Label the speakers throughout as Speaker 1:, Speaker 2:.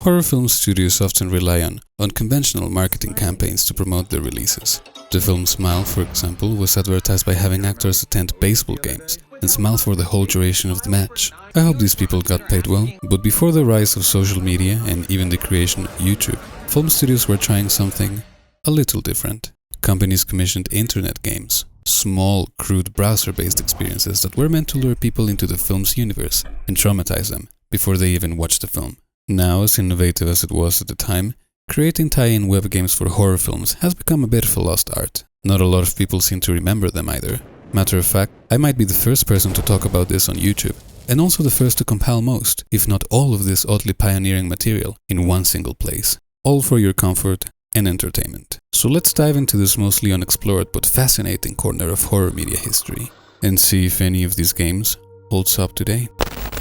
Speaker 1: Horror film studios often rely on unconventional marketing campaigns to promote their releases. The film Smile, for example, was advertised by having actors attend baseball games and smile for the whole duration of the match. I hope these people got paid well, but before the rise of social media and even the creation of YouTube, film studios were trying something a little different. Companies commissioned internet games, small, crude browser-based experiences that were meant to lure people into the film's universe and traumatize them before they even watched the film. Now, as innovative as it was at the time, creating tie-in web games for horror films has become a bit of a lost art. Not a lot of people seem to remember them either. Matter of fact, I might be the first person to talk about this on YouTube, and also the first to compile most, if not all of this oddly pioneering material in one single place, all for your comfort and entertainment. So let's dive into this mostly unexplored but fascinating corner of horror media history, and see if any of these games holds up today.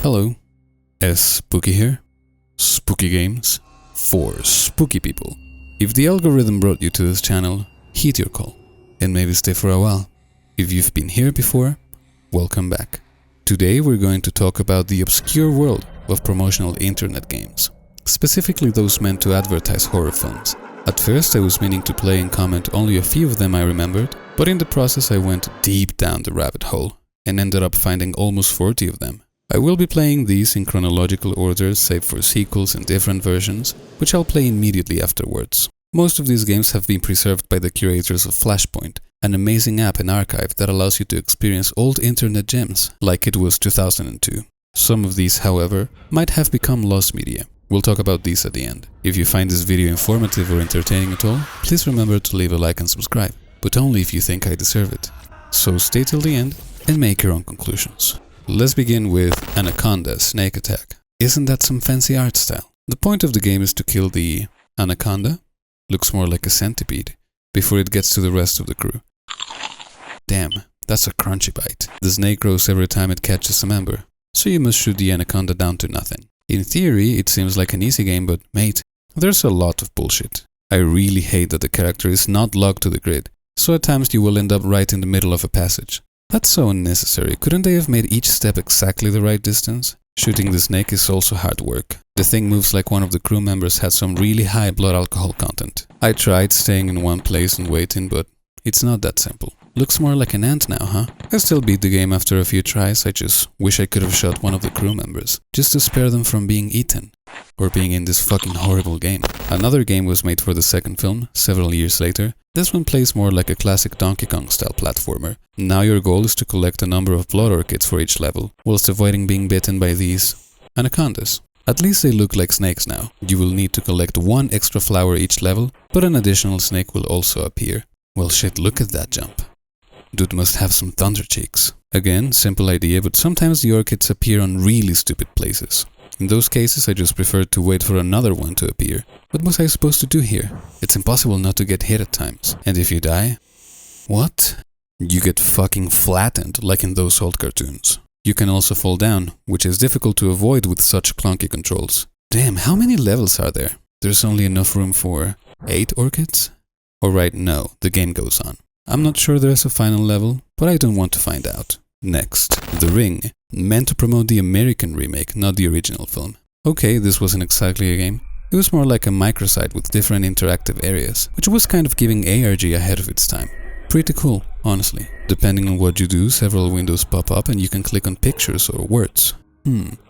Speaker 1: Hello, Spooky here. Spooky games for spooky people. If the algorithm brought you to this channel, heed your call, and maybe stay for a while. If you've been here before, welcome back. Today we're going to talk about the obscure world of promotional internet games, specifically those meant to advertise horror films. At first I was meaning to play and comment only a few of them I remembered, but in the process I went deep down the rabbit hole and ended up finding almost 40 of them. I will be playing these in chronological order save for sequels and different versions, which I'll play immediately afterwards. Most of these games have been preserved by the curators of Flashpoint, an amazing app and archive that allows you to experience old internet gems, like it was 2002. Some of these, however, might have become lost media. We'll talk about these at the end. If you find this video informative or entertaining at all, please remember to leave a like and subscribe, but only if you think I deserve it. So stay till the end and make your own conclusions. Let's begin with Anaconda Snake Attack. Isn't that some fancy art style? The point of the game is to kill the Anaconda, looks more like a centipede, before it gets to the rest of the crew. Damn, that's a crunchy bite. The snake grows every time it catches a member, so you must shoot the Anaconda down to nothing. In theory, it seems like an easy game, but mate, there's a lot of bullshit. I really hate that the character is not locked to the grid, so at times you will end up right in the middle of a passage. That's so unnecessary. Couldn't they have made each step exactly the right distance? Shooting the snake is also hard work. The thing moves like one of the crew members had some really high blood alcohol content. I tried staying in one place and waiting, but it's not that simple. Looks more like an ant now, huh? I still beat the game after a few tries. I just wish I could have shot one of the crew members, just to spare them from being eaten, or being in this fucking horrible game. Another game was made for the second film, several years later. This one plays more like a classic Donkey Kong style platformer. Now your goal is to collect a number of blood orchids for each level, whilst avoiding being bitten by these Anacondas. At least they look like snakes now. You will need to collect one extra flower each level, but an additional snake will also appear. Well shit, look at that jump. Dude must have some thunder cheeks. Again, simple idea, but sometimes the orchids appear on really stupid places. In those cases, I just preferred to wait for another one to appear. What was I supposed to do here? It's impossible not to get hit at times. And if you die, what? You get fucking flattened, like in those old cartoons. You can also fall down, which is difficult to avoid with such clunky controls. Damn, how many levels are there? There's only enough room for 8 orchids? Alright, no, the game goes on. I'm not sure there's a final level, but I don't want to find out. Next, The Ring, meant to promote the American remake, not the original film. Okay, this wasn't exactly a game. It was more like a microsite with different interactive areas, which was kind of giving ARG ahead of its time. Pretty cool, honestly. Depending on what you do, several windows pop up and you can click on pictures or words.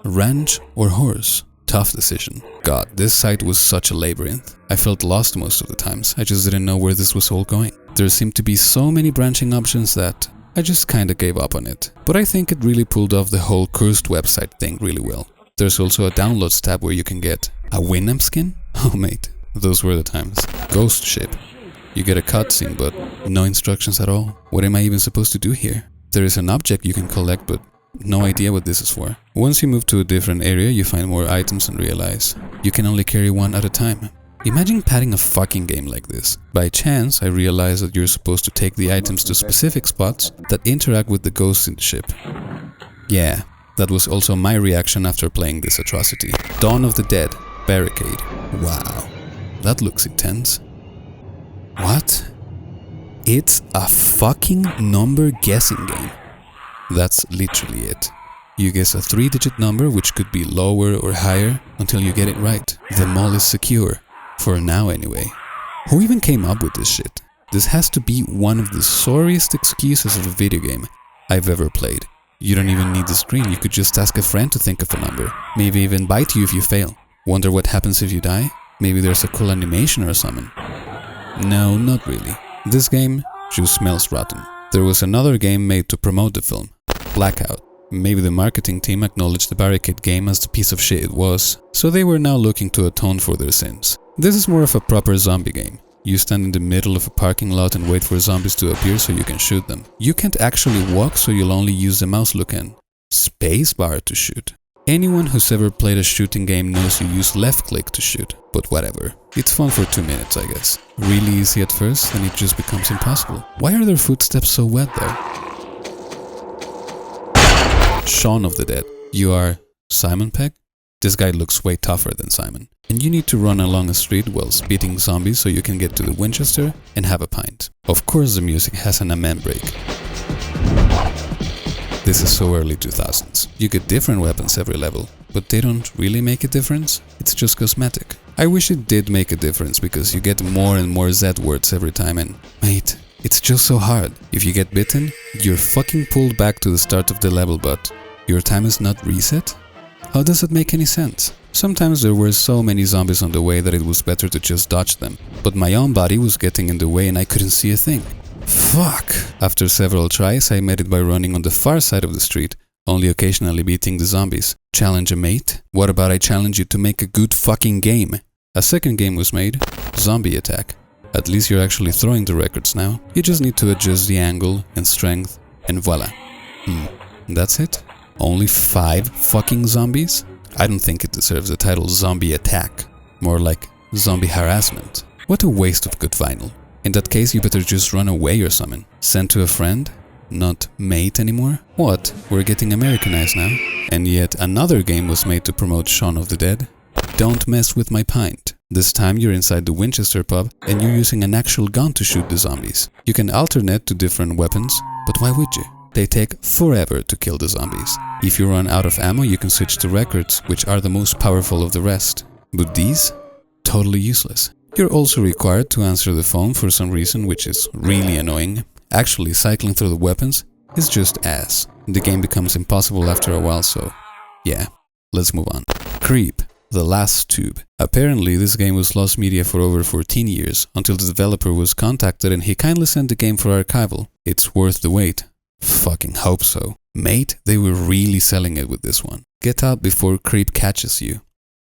Speaker 1: Ranch or horse? Tough decision. God, this site was such a labyrinth. I felt lost most of the times. I just didn't know where this was all going. There seemed to be so many branching options that I just kinda gave up on it. But I think it really pulled off the whole cursed website thing really well. There's also a downloads tab where you can get a Winamp skin? Oh mate, those were the times. Ghost ship. You get a cutscene but no instructions at all. What am I even supposed to do here? There is an object you can collect but no idea what this is for. Once you move to a different area you find more items and realize you can only carry one at a time. Imagine padding a fucking game like this. By chance, I realized that you're supposed to take the items to specific spots that interact with the ghosts in the ship. Yeah, that was also my reaction after playing this atrocity. Dawn of the Dead, Barricade. Wow, that looks intense. What? It's a fucking number guessing game. That's literally it. You guess a 3-digit number which could be lower or higher until you get it right. The mall is secure. For now anyway. Who even came up with this shit? This has to be one of the sorriest excuses of a video game I've ever played. You don't even need the screen, you could just ask a friend to think of a number. Maybe even bite you if you fail. Wonder what happens if you die? Maybe there's a cool animation or something. No, not really. This game just smells rotten. There was another game made to promote the film. Blackout. Maybe the marketing team acknowledged the Barricade game as the piece of shit it was, so they were now looking to atone for their sins. This is more of a proper zombie game. You stand in the middle of a parking lot and wait for zombies to appear so you can shoot them. You can't actually walk, so you'll only use the mouse look and spacebar to shoot. Anyone who's ever played a shooting game knows you use left click to shoot, but whatever. It's fun for 2 minutes, I guess. Really easy at first, then it just becomes impossible. Why are their footsteps so wet though? Shaun of the Dead. You are Simon Pegg? This guy looks way tougher than Simon. And you need to run along a street whilst beating zombies so you can get to the Winchester and have a pint. Of course the music has an amen break. This is so early 2000s. You get different weapons every level, but they don't really make a difference. It's just cosmetic. I wish it did make a difference because you get more and more Z words every time and mate, it's just so hard. If you get bitten, you're fucking pulled back to the start of the level, but your time is not reset? How does that make any sense? Sometimes there were so many zombies on the way that it was better to just dodge them, but my own body was getting in the way and I couldn't see a thing. Fuck! After several tries, I made it by running on the far side of the street, only occasionally beating the zombies. Challenge a mate? What about I challenge you to make a good fucking game? A second game was made, Zombie Attack. At least you're actually throwing the records now. You just need to adjust the angle and strength, and voila. That's it? Only 5 fucking zombies? I don't think it deserves the title Zombie Attack. More like Zombie Harassment. What a waste of good vinyl. In that case, you better just run away or something. Send to a friend? Not mate anymore? What? We're getting Americanized now? And yet another game was made to promote Shaun of the Dead. Don't mess with my pint. This time you're inside the Winchester pub and you're using an actual gun to shoot the zombies. You can alternate to different weapons, but why would you? They take forever to kill the zombies. If you run out of ammo, you can switch to records, which are the most powerful of the rest. But these? Totally useless. You're also required to answer the phone for some reason, which is really annoying. Actually, cycling through the weapons is just ass. The game becomes impossible after a while, so yeah, let's move on. Creep. The Last Tube. Apparently, this game was lost media for over 14 years, until the developer was contacted and he kindly sent the game for archival. It's worth the wait. Fucking hope so. Mate, they were really selling it with this one. Get out before Creep catches you.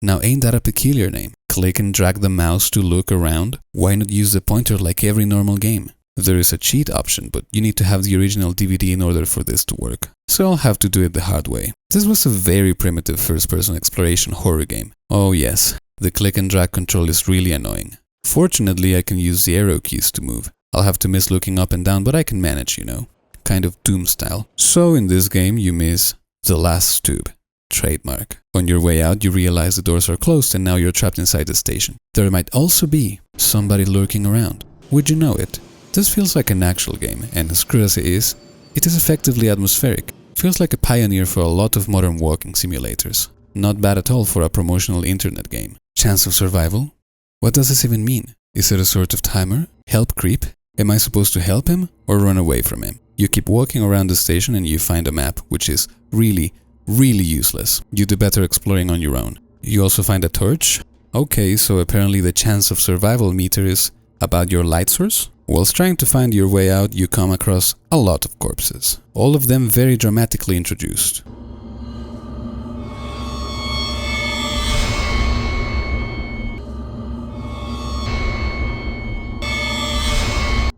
Speaker 1: Now ain't that a peculiar name? Click and drag the mouse to look around? Why not use the pointer like every normal game? There is a cheat option, but you need to have the original DVD in order for this to work. So I'll have to do it the hard way. This was a very primitive first-person exploration horror game. Oh yes, the click and drag control is really annoying. Fortunately, I can use the arrow keys to move. I'll have to miss looking up and down, but I can manage, you know. Kind of Doom style. So in this game, you miss The Last Tube. Trademark. On your way out, you realize the doors are closed and now you're trapped inside the station. There might also be somebody lurking around. Would you know it? This feels like an actual game, and as crude as it is effectively atmospheric. Feels like a pioneer for a lot of modern walking simulators. Not bad at all for a promotional internet game. Chance of survival? What does this even mean? Is it a sort of timer? Help Creep? Am I supposed to help him or run away from him? You keep walking around the station and you find a map, which is really useless. You do better exploring on your own. You also find a torch? Okay, so apparently the chance of survival meter is about your light source? Whilst trying to find your way out, you come across a lot of corpses. All of them very dramatically introduced.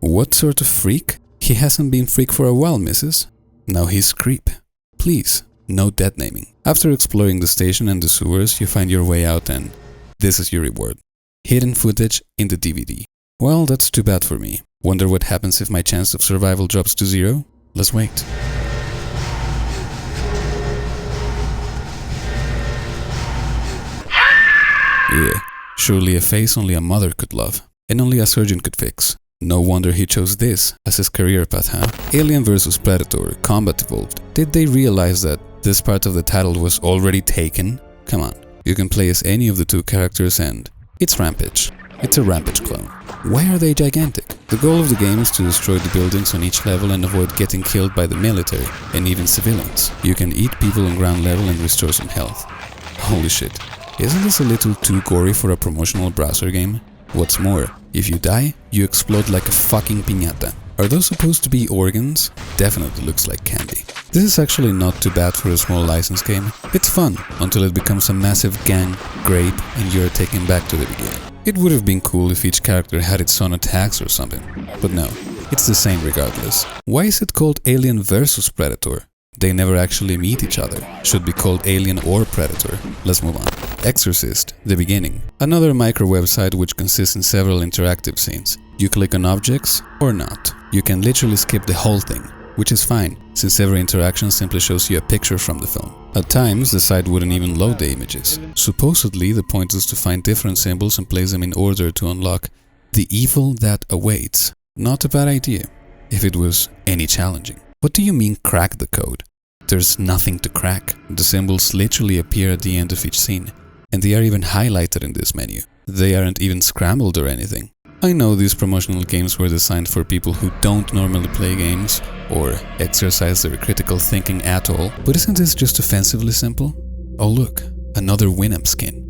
Speaker 1: What sort of freak? He hasn't been freak for a while, missus. Now he's Creep. Please, no dead naming. After exploring the station and the sewers, you find your way out and this is your reward. Hidden footage in the DVD. Well, that's too bad for me. Wonder what happens if my chance of survival drops to 0? Let's wait. Yeah, surely a face only a mother could love, and only a surgeon could fix. No wonder he chose this as his career path, huh? Alien vs Predator, Combat Evolved. Did they realize that This part of the title was already taken? Come on. You can play as any of the two characters and it's Rampage. It's a Rampage clone. Why are they gigantic? The goal of the game is to destroy the buildings on each level and avoid getting killed by the military and even civilians. You can eat people on ground level and restore some health. Holy shit. Isn't this a little too gory for a promotional browser game? What's more, if you die, you explode like a fucking piñata. Are those supposed to be organs? Definitely looks like candy. This is actually not too bad for a small license game. It's fun, until it becomes a massive gang grape and you're taken back to the beginning. It would have been cool if each character had its own attacks or something, but no, it's the same regardless. Why is it called Alien vs Predator? They never actually meet each other. Should be called Alien or Predator. Let's move on. Exorcist, the beginning. Another micro website which consists in several interactive scenes. You click on objects or not. You can literally skip the whole thing, which is fine, since every interaction simply shows you a picture from the film. At times, the site wouldn't even load the images. Supposedly, the point is to find different symbols and place them in order to unlock the evil that awaits. Not a bad idea, if it was any challenging. What do you mean crack the code? There's nothing to crack. The symbols literally appear at the end of each scene, and they are even highlighted in this menu. They aren't even scrambled or anything. I know these promotional games were designed for people who don't normally play games or exercise their critical thinking at all, but isn't this just offensively simple? Oh look, another Winamp skin.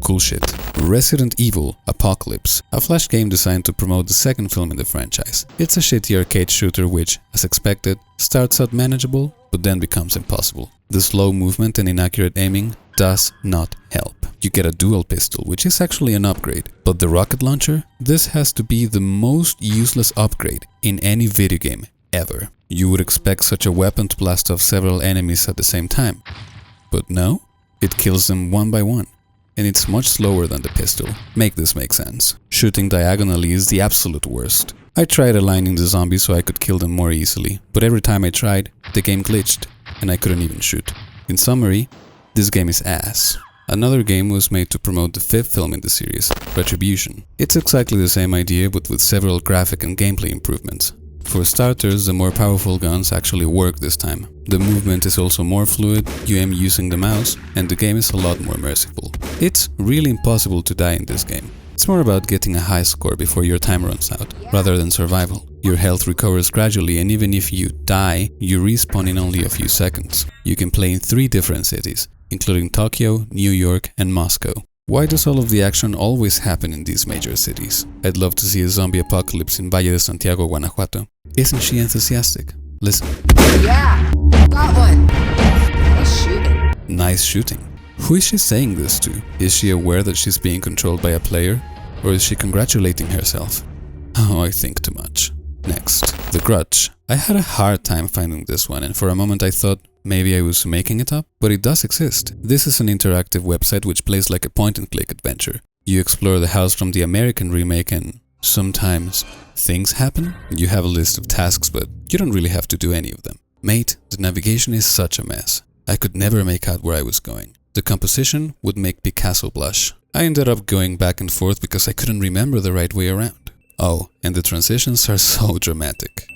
Speaker 1: Cool shit. Resident Evil Apocalypse, a flash game designed to promote the second film in the franchise. It's a shitty arcade shooter which, as expected, starts out manageable, but then becomes impossible. The slow movement and inaccurate aiming does not help. You get a dual pistol, which is actually an upgrade, but the rocket launcher? This has to be the most useless upgrade in any video game ever. You would expect such a weapon to blast off several enemies at the same time, but no, it kills them one by one. And it's much slower than the pistol. Make this make sense. Shooting diagonally is the absolute worst. I tried aligning the zombies so I could kill them more easily, but every time I tried, the game glitched, and I couldn't even shoot. In summary, this game is ass. Another game was made to promote the fifth film in the series, Retribution. It's exactly the same idea, but with several graphic and gameplay improvements. For starters, the more powerful guns actually work this time. The movement is also more fluid, you aim using the mouse, and the game is a lot more merciful. It's really impossible to die in this game. It's more about getting a high score before your time runs out, rather than survival. Your health recovers gradually, and even if you die, you respawn in only a few seconds. You can play in 3 different cities, including Tokyo, New York, and Moscow. Why does all of the action always happen in these major cities? I'd love to see a zombie apocalypse in Valle de Santiago, Guanajuato. Isn't she enthusiastic? Listen.
Speaker 2: Yeah, got one. Nice shooting.
Speaker 1: Nice shooting. Who is she saying this to? Is she aware that she's being controlled by a player? Or is she congratulating herself? Oh, I think too much. Next, The Grudge. I had a hard time finding this one, and for a moment I thought maybe I was making it up, but it does exist. This is an interactive website which plays like a point-and-click adventure. You explore the house from the American remake and sometimes things happen. You have a list of tasks, but you don't really have to do any of them. Mate, the navigation is such a mess. I could never make out where I was going. The composition would make Picasso blush. I ended up going back and forth because I couldn't remember the right way around. Oh, and the transitions are so dramatic.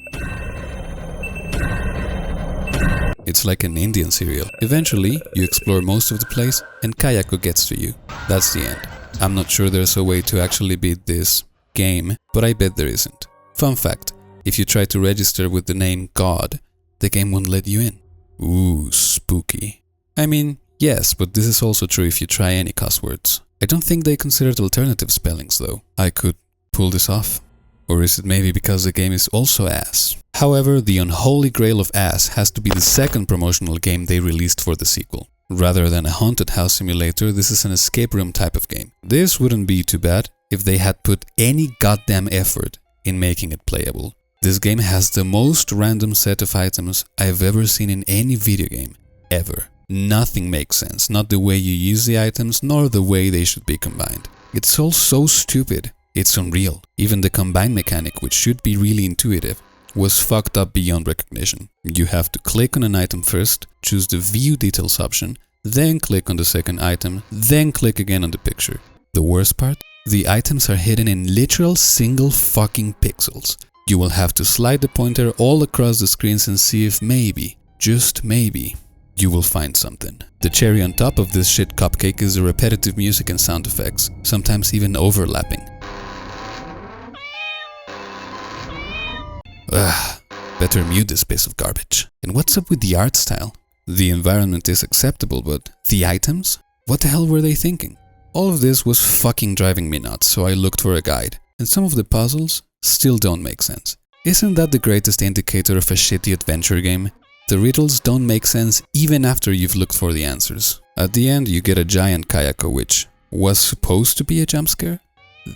Speaker 1: It's like an Indian serial. Eventually, you explore most of the place and Kayako gets to you. That's the end. I'm not sure there's a way to actually beat this game, but I bet there isn't. Fun fact, if you try to register with the name God, the game won't let you in. Ooh, spooky. I mean, yes, but this is also true if you try any cuss words. I don't think they considered alternative spellings though. I could pull this off. Or is it maybe because the game is also ass? However, the unholy grail of ass has to be the second promotional game they released for the sequel. Rather than a haunted house simulator, this is an escape room type of game. This wouldn't be too bad if they had put any goddamn effort in making it playable. This game has the most random set of items I've ever seen in any video game, ever. Nothing makes sense, not the way you use the items, nor the way they should be combined. It's all so stupid, it's unreal. Even the combine mechanic, which should be really intuitive, was fucked up beyond recognition. You have to click on an item first, choose the View Details option, then click on the second item, then click again on the picture. The worst part? The items are hidden in literal single fucking pixels. You will have to slide the pointer all across the screens and see if maybe, just maybe, you will find something. The cherry on top of this shit cupcake is the repetitive music and sound effects, sometimes even overlapping. Ugh, better mute this piece of garbage. And what's up with the art style? The environment is acceptable, but the items? What the hell were they thinking? All of this was fucking driving me nuts, so I looked for a guide. And some of the puzzles still don't make sense. Isn't that the greatest indicator of a shitty adventure game? The riddles don't make sense even after you've looked for the answers. At the end, you get a giant Kayako, which was supposed to be a jump scare.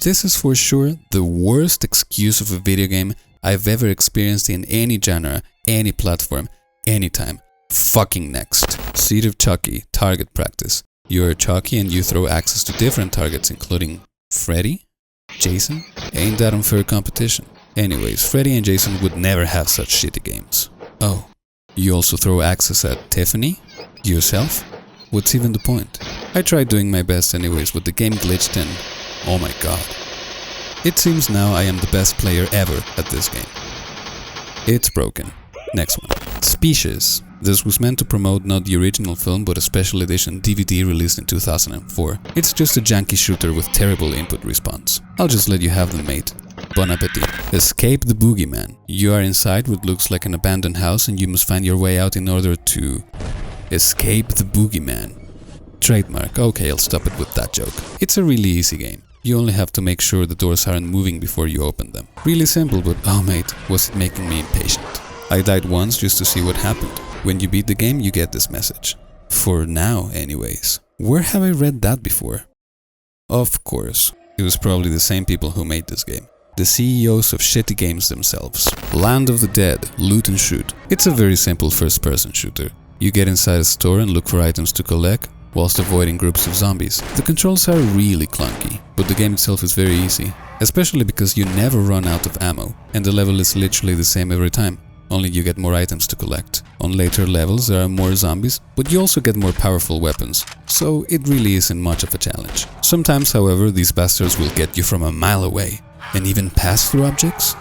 Speaker 1: This is for sure the worst excuse of a video game I've ever experienced in any genre, any platform, anytime. Fucking next. Seed of Chucky, target practice. You're Chucky and you throw axes to different targets, including Freddy? Jason? Ain't that unfair competition? Anyways, Freddy and Jason would never have such shitty games. Oh, you also throw axes at Tiffany? Yourself? What's even the point? I tried doing my best anyways, but the game glitched and oh my god. It seems now I am the best player ever at this game. It's broken. Next one. Species. This was meant to promote not the original film but a special edition DVD released in 2004. It's just a janky shooter with terrible input response. I'll just let you have them, mate. Bon appetit. Escape the Boogeyman. You are inside what looks like an abandoned house and you must find your way out in order to escape the Boogeyman. Trademark. Okay, I'll stop it with that joke. It's a really easy game. You only have to make sure the doors aren't moving before you open them. Really simple, but oh mate, was it making me impatient. I died once just to see what happened. When you beat the game, you get this message. For now, anyways. Where have I read that before? Of course, it was probably the same people who made this game. The CEOs of shitty games themselves. Land of the Dead, loot and shoot. It's a very simple first-person shooter. You get inside a store and look for items to collect, whilst avoiding groups of zombies. The controls are really clunky, but the game itself is very easy. Especially because you never run out of ammo, and the level is literally the same every time. Only you get more items to collect. On later levels there are more zombies, but you also get more powerful weapons, so it really isn't much of a challenge. Sometimes, however, these bastards will get you from a mile away, and even pass through objects?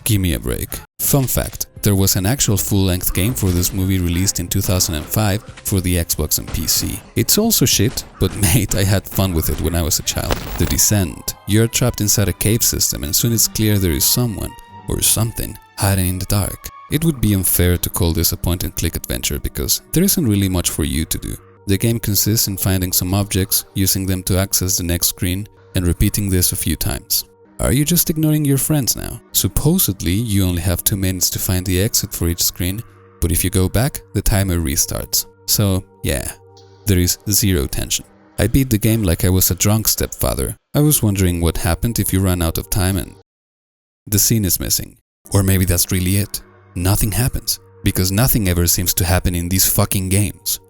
Speaker 1: Give me a break. Fun fact, there was an actual full-length game for this movie released in 2005 for the Xbox and PC. It's also shit, but mate, I had fun with it when I was a child. The Descent. You're trapped inside a cave system and soon it's clear there is someone, or something, hiding in the dark. It would be unfair to call this a point-and-click adventure because there isn't really much for you to do. The game consists in finding some objects, using them to access the next screen, and repeating this a few times. Are you just ignoring your friends now? Supposedly, you only have 2 minutes to find the exit for each screen, but if you go back, the timer restarts. So, yeah, there is zero tension. I beat the game like I was a drunk stepfather. I was wondering what happened if you run out of time and the scene is missing. Or maybe that's really it. Nothing happens, because nothing ever seems to happen in these fucking games.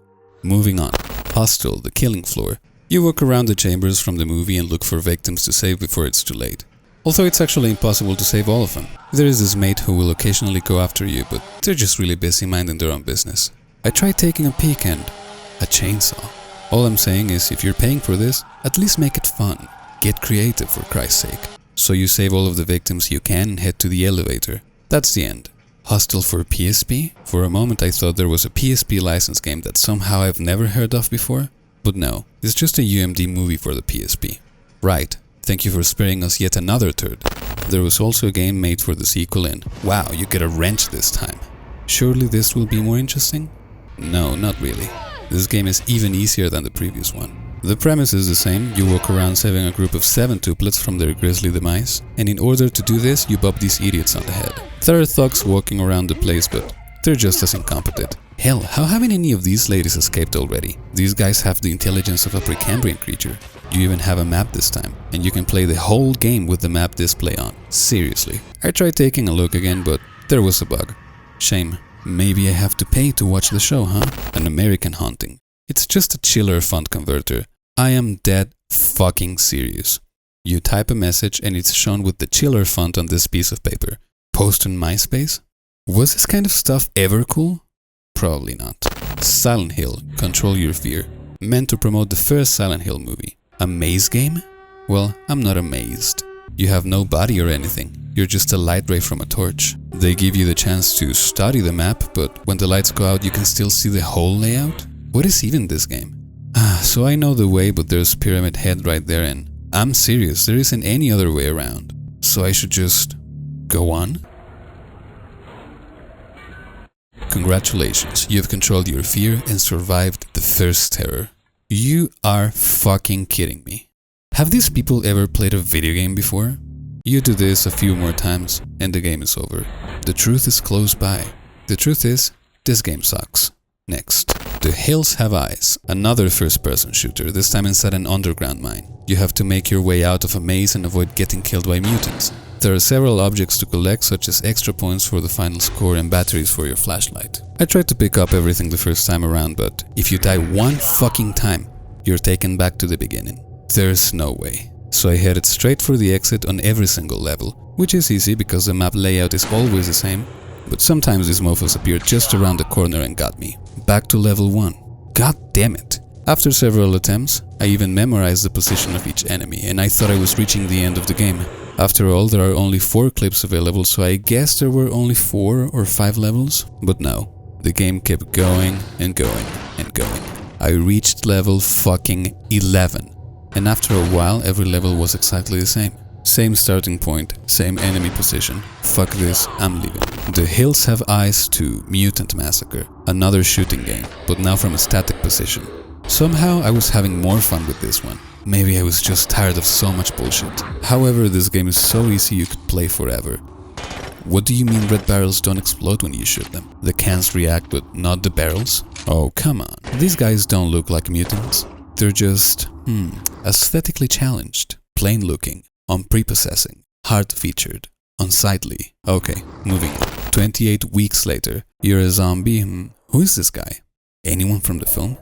Speaker 1: Moving on. Hostel, the killing floor. You walk around the chambers from the movie and look for victims to save before it's too late. Although it's actually impossible to save all of them. There is this mate who will occasionally go after you, but they're just really busy minding their own business. I tried taking a peek and a chainsaw. All I'm saying is if you're paying for this, at least make it fun. Get creative for Christ's sake. So you save all of the victims you can and head to the elevator. That's the end. Hostel for PSP? For a moment I thought there was a PSP license game that somehow I've never heard of before. But no, it's just a UMD movie for the PSP. Right. Thank you for sparing us yet another turd. There was also a game made for the sequel and wow, you get a wrench this time. Surely this will be more interesting? No, not really. This game is even easier than the previous one. The premise is the same, you walk around saving a group of 7 tuplets from their grisly demise, and in order to do this you bop these idiots on the head. There are thugs walking around the place, but they're just as incompetent. Hell, how haven't any of these ladies escaped already? These guys have the intelligence of a Precambrian creature. You even have a map this time, and you can play the whole game with the map display on. Seriously. I tried taking a look again, but there was a bug. Shame. Maybe I have to pay to watch the show, huh? An American Haunting. It's just a chiller font converter. I am dead fucking serious. You type a message and it's shown with the chiller font on this piece of paper. Post on MySpace? Was this kind of stuff ever cool? Probably not. Silent Hill, Control Your Fear. Meant to promote the first Silent Hill movie. A maze game? Well, I'm not amazed. You have no body or anything. You're just a light ray from a torch. They give you the chance to study the map, but when the lights go out you can still see the whole layout? What is even this game? So I know the way, but there's Pyramid Head right there and I'm serious, there isn't any other way around. So I should just go on? Congratulations, you've controlled your fear and survived the first terror. You are fucking kidding me. Have these people ever played a video game before? You do this a few more times and the game is over. The truth is close by. The truth is, this game sucks. Next. The Hills Have Eyes, another first-person shooter, this time inside an underground mine. You have to make your way out of a maze and avoid getting killed by mutants. There are several objects to collect, such as extra points for the final score and batteries for your flashlight. I tried to pick up everything the first time around, but if you die one fucking time, you're taken back to the beginning. There's no way. So I headed straight for the exit on every single level, which is easy because the map layout is always the same, but sometimes these mofos appeared just around the corner and got me. Back to level 1. God damn it. After several attempts, I even memorized the position of each enemy and I thought I was reaching the end of the game. After all, there are only 4 clips available, so I guess there were only 4 or 5 levels. But no, the game kept going and going and going. I reached level fucking 11. And after a while, every level was exactly the same. Same starting point, same enemy position. Fuck this, I'm leaving. The Hills Have Eyes 2 Mutant Massacre, another shooting game, but now from a static position. Somehow I was having more fun with this one. Maybe I was just tired of so much bullshit. However, this game is so easy you could play forever. What do you mean red barrels don't explode when you shoot them? The cans react but not the barrels? Oh, come on. These guys don't look like mutants. They're just, aesthetically challenged, plain looking, unprepossessing, hard-featured, unsightly. Okay, moving on. 28 weeks later, you're a zombie. Who is this guy? Anyone from the film?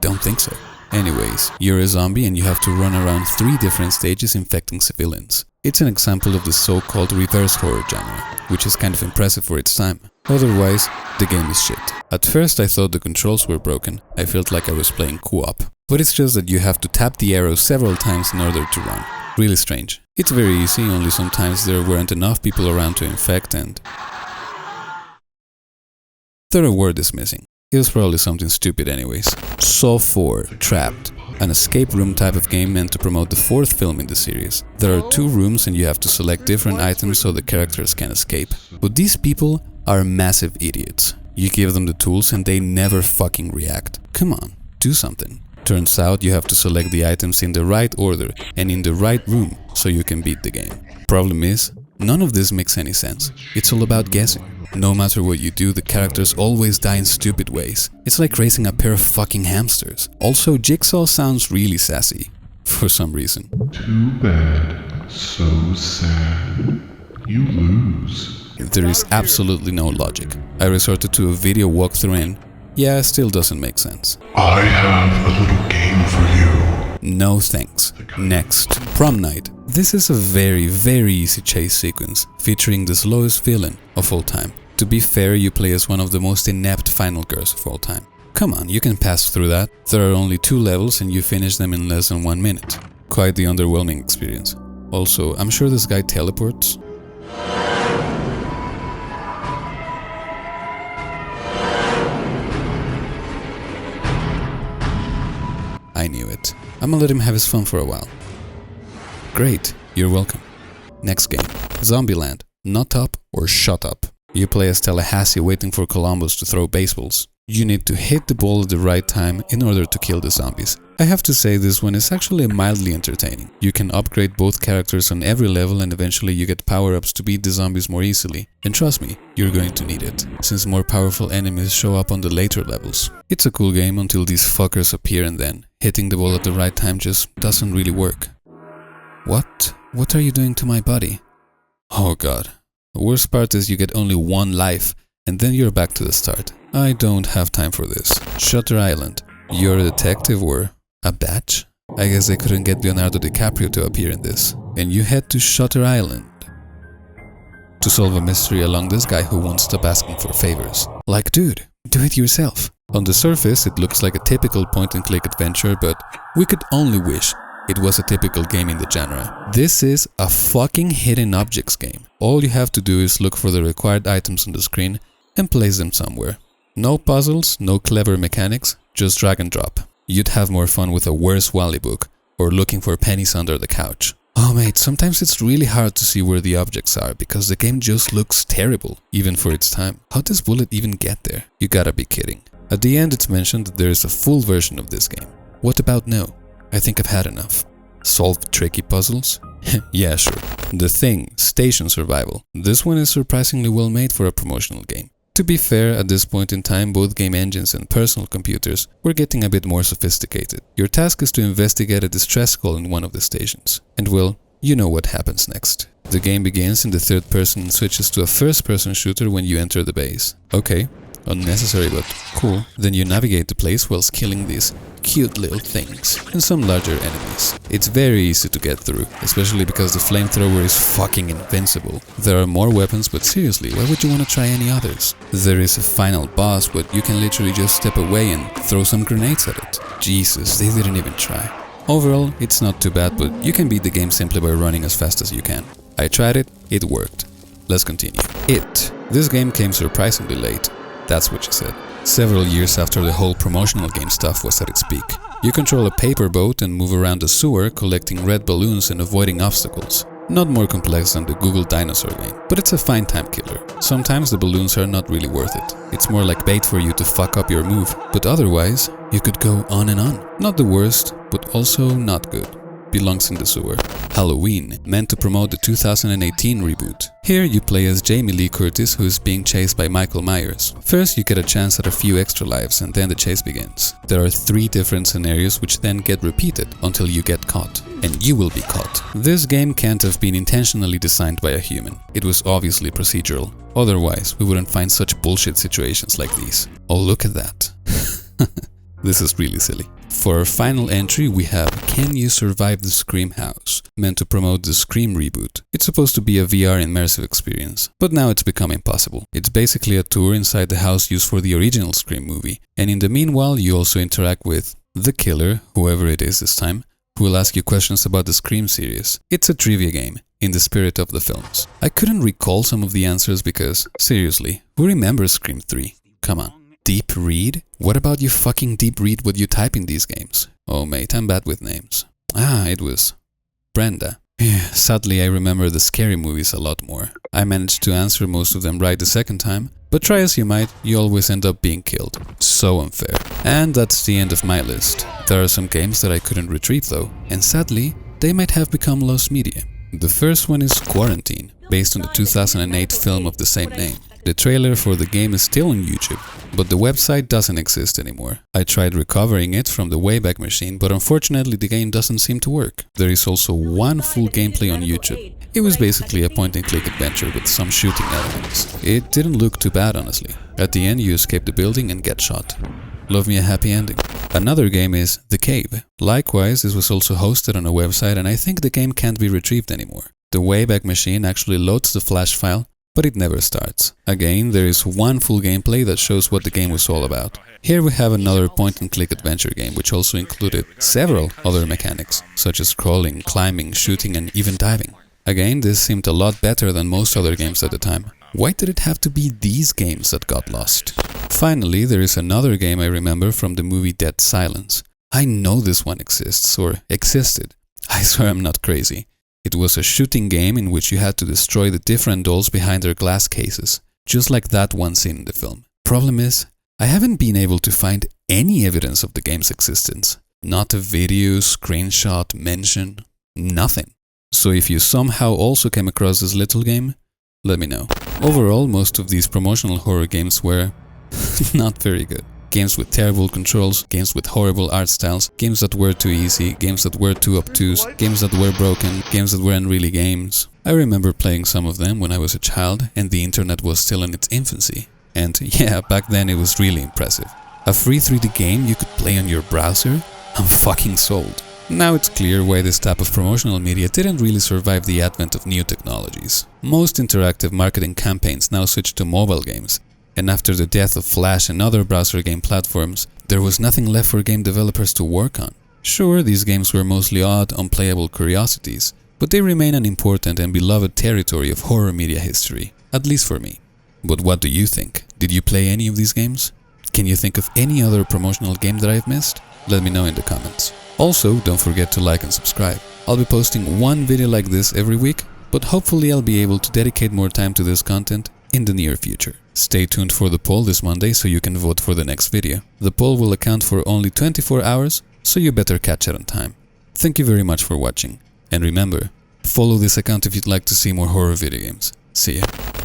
Speaker 1: Don't think so. Anyways, you're a zombie and you have to run around 3 different stages infecting civilians. It's an example of the so-called reverse horror genre, which is kind of impressive for its time. Otherwise, the game is shit. At first I thought the controls were broken. I felt like I was playing co-op. But it's just that you have to tap the arrow several times in order to run. Really strange. It's very easy, only sometimes there weren't enough people around to infect and... Third word is missing. It was probably something stupid anyways. Saw 4, Trapped. An escape room type of game meant to promote the 4th film in the series. There are 2 rooms and you have to select different items so the characters can escape. But these people are massive idiots. You give them the tools and they never fucking react. Come on, do something. Turns out you have to select the items in the right order and in the right room so you can beat the game. Problem is, none of this makes any sense. It's all about guessing. No matter what you do, the characters always die in stupid ways. It's like racing a pair of fucking hamsters. Also, Jigsaw sounds really sassy. For some reason.
Speaker 3: Too bad. So sad. You lose.
Speaker 1: There is absolutely no logic. I resorted to a video walkthrough and yeah, still doesn't make sense.
Speaker 3: I have a little game for you.
Speaker 1: No thanks. Next, Prom Night. This is a very easy chase sequence, featuring the slowest villain of all time. To be fair, you play as one of the most inept final girls of all time. Come on, you can pass through that. There are only 2 levels and you finish them in less than 1 minute. Quite the underwhelming experience. Also, I'm sure this guy teleports. I knew it. I'm gonna let him have his fun for a while. Great, you're welcome. Next game, Zombieland. Not up or shut up. You play as Tallahassee waiting for Columbus to throw baseballs. You need to hit the ball at the right time in order to kill the zombies. I have to say this one is actually mildly entertaining. You can upgrade both characters on every level and eventually you get power-ups to beat the zombies more easily. And trust me, you're going to need it, since more powerful enemies show up on the later levels. It's a cool game until these fuckers appear and then hitting the ball at the right time just doesn't really work. What? What are you doing to my body? Oh god. The worst part is you get only 1 life and then you're back to the start. I don't have time for this. Shutter Island. You're a detective or a batch? I guess they couldn't get Leonardo DiCaprio to appear in this. And you head to Shutter Island to solve a mystery along this guy who won't stop asking for favors. Like, dude, do it yourself. On the surface, it looks like a typical point-and-click adventure, but we could only wish it was a typical game in the genre. This is a fucking hidden objects game. All you have to do is look for the required items on the screen and place them somewhere. No puzzles, no clever mechanics, just drag and drop. You'd have more fun with a Where's Wally book or looking for pennies under the couch. Oh mate, sometimes it's really hard to see where the objects are because the game just looks terrible, even for its time. How does Bullet even get there? You gotta be kidding. At the end it's mentioned that there is a full version of this game. What about no? I think I've had enough. Solve tricky puzzles? Yeah, sure. The Thing, Station Survival. This one is surprisingly well made for a promotional game. To be fair, at this point in time, both game engines and personal computers were getting a bit more sophisticated. Your task is to investigate a distress call in one of the stations. And well, you know what happens next. The game begins in the third person and switches to a first-person shooter when you enter the base. Okay, unnecessary but cool. Then you navigate the place whilst killing these cute little things and some larger enemies. It's very easy to get through, especially because the flamethrower is fucking invincible. There are more weapons, but seriously, why would you want to try any others? There is a final boss, but you can literally just step away and throw some grenades at it. Jesus, they didn't even try. Overall, it's not too bad, but you can beat the game simply by running as fast as you can. I tried it, it worked. Let's continue. It. This game came surprisingly late. That's what she said. Several years after the whole promotional game stuff was at its peak. You control a paper boat and move around the sewer collecting red balloons and avoiding obstacles. Not more complex than the Google Dinosaur game, but it's a fine time killer. Sometimes the balloons are not really worth it. It's more like bait for you to fuck up your move, but otherwise, you could go on and on. Not the worst, but also not good. Belongs in the sewer. Halloween, meant to promote the 2018 reboot. Here you play as Jamie Lee Curtis, who is being chased by Michael Myers. First you get a chance at a few extra lives and then the chase begins. There are 3 different scenarios which then get repeated until you get caught. And you will be caught. This game can't have been intentionally designed by a human. It was obviously procedural. Otherwise, we wouldn't find such bullshit situations like these. Oh, look at that. This is really silly. For our final entry we have Can You Survive the Scream House, meant to promote the Scream reboot. It's supposed to be a VR immersive experience, but now it's become impossible. It's basically a tour inside the house used for the original Scream movie, and in the meanwhile you also interact with the killer, whoever it is this time, who will ask you questions about the Scream series. It's a trivia game, in the spirit of the films. I couldn't recall some of the answers because, seriously, who remembers Scream 3? Come on. Deep read? What about you fucking deep read what you type in these games? Oh mate, I'm bad with names. It was Brenda. Sadly, I remember the scary movies a lot more. I managed to answer most of them right the second time, but try as you might, you always end up being killed. So unfair. And that's the end of my list. There are some games that I couldn't retrieve though, and sadly, they might have become lost media. The first one is Quarantine, based on the 2008 film of the same name. The trailer for the game is still on YouTube, but the website doesn't exist anymore. I tried recovering it from the Wayback Machine, but unfortunately the game doesn't seem to work. There is also one full gameplay on YouTube. It was basically a point-and-click adventure with some shooting elements. It didn't look too bad, honestly. At the end you escape the building and get shot. Love me a happy ending. Another game is The Cave. Likewise, this was also hosted on a website and I think the game can't be retrieved anymore. The Wayback Machine actually loads the flash file, but it never starts. Again, there is one full gameplay that shows what the game was all about. Here we have another point-and-click adventure game which also included several other mechanics, such as crawling, climbing, shooting and even diving. Again, this seemed a lot better than most other games at the time. Why did it have to be these games that got lost? Finally, there is another game I remember from the movie Dead Silence. I know this one exists, or existed. I swear I'm not crazy. It was a shooting game in which you had to destroy the different dolls behind their glass cases, just like that one scene in the film. Problem is, I haven't been able to find any evidence of the game's existence. Not a video, screenshot, mention, nothing. So if you somehow also came across this little game, let me know. Overall, most of these promotional horror games were not very good. Games with terrible controls, games with horrible art styles, games that were too easy, games that were too obtuse, games that were broken, games that weren't really games. I remember playing some of them when I was a child and the internet was still in its infancy. And yeah, back then it was really impressive. A free 3D game you could play on your browser? I'm fucking sold. Now it's clear why this type of promotional media didn't really survive the advent of new technologies. Most interactive marketing campaigns now switch to mobile games. And after the death of Flash and other browser game platforms, there was nothing left for game developers to work on. Sure, these games were mostly odd, unplayable curiosities, but they remain an important and beloved territory of horror media history, at least for me. But what do you think? Did you play any of these games? Can you think of any other promotional game that I've missed? Let me know in the comments. Also, don't forget to like and subscribe. I'll be posting one video like this every week, but hopefully I'll be able to dedicate more time to this content in the near future. Stay tuned for the poll this Monday so you can vote for the next video. The poll will account for only 24 hours, so you better catch it on time. Thank you very much for watching, and remember, follow this account if you'd like to see more horror video games. See ya.